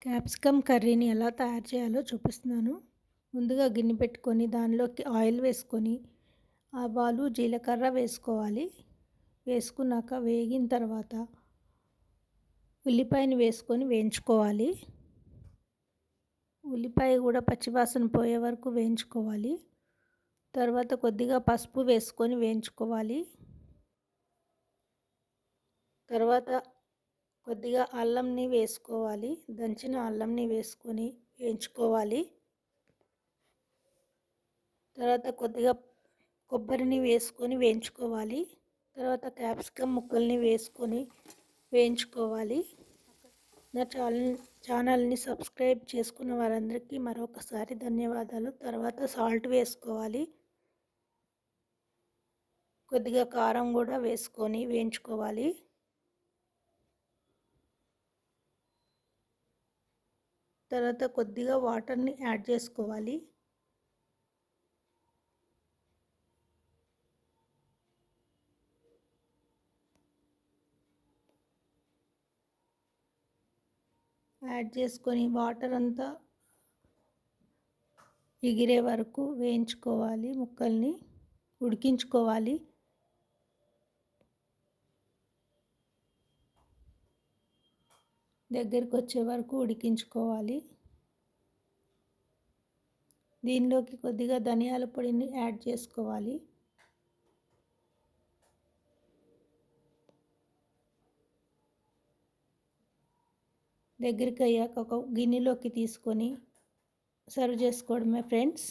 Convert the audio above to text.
Capsicum కర్రీని ఎలా తయారు చేయాలో చూపిస్తున్నాను. ముందుగా గిన్నె పెట్టుకొని దానిలోకి ఆయిల్ వేసుకొని, ఆవాలు, జీలకర్ర వేసుకోవాలి. వేసుకున్నాక వేగిన తర్వాత ఉల్లిపాయని వేసుకొని వేయించుకోవాలి. ఉల్లిపాయ కూడా పచ్చివాసన పోయే వరకు వేయించుకోవాలి. తర్వాత కొద్దిగా పసుపు వేసుకొని వేయించుకోవాలి. తర్వాత కొద్దిగా అల్లంని వేసుకోవాలి. దంచిన అల్లంని వేసుకొని వేయించుకోవాలి. తర్వాత కొద్దిగా కొబ్బరిని వేసుకొని వేయించుకోవాలి. తర్వాత క్యాప్సికమ్ ముక్కల్ని వేసుకొని వేయించుకోవాలి. నా ఛానల్ని సబ్స్క్రైబ్ చేసుకున్న వారందరికీ మరొకసారి ధన్యవాదాలు. తర్వాత సాల్ట్ వేసుకోవాలి. కొద్దిగా కారం కూడా వేసుకొని వేయించుకోవాలి. తర్వాత కొద్దిగా వాటర్ని యాడ్ చేసుకోవాలి. యాడ్ చేసుకొని వాటర్ అంతా ఎగిరే వరకు వేయించుకోవాలి. ముక్కల్ని ఉడికించుకోవాలి. దగ్గరికి వచ్చే వరకు ఉడికించుకోవాలి. దీనిలోకి కొద్దిగా ధనియాల పొడిని యాడ్ చేసుకోవాలి. దగ్గరికి అయ్యాక ఒక గిన్నెలోకి తీసుకొని సర్వ్ చేసుకోవడమే ఫ్రెండ్స్.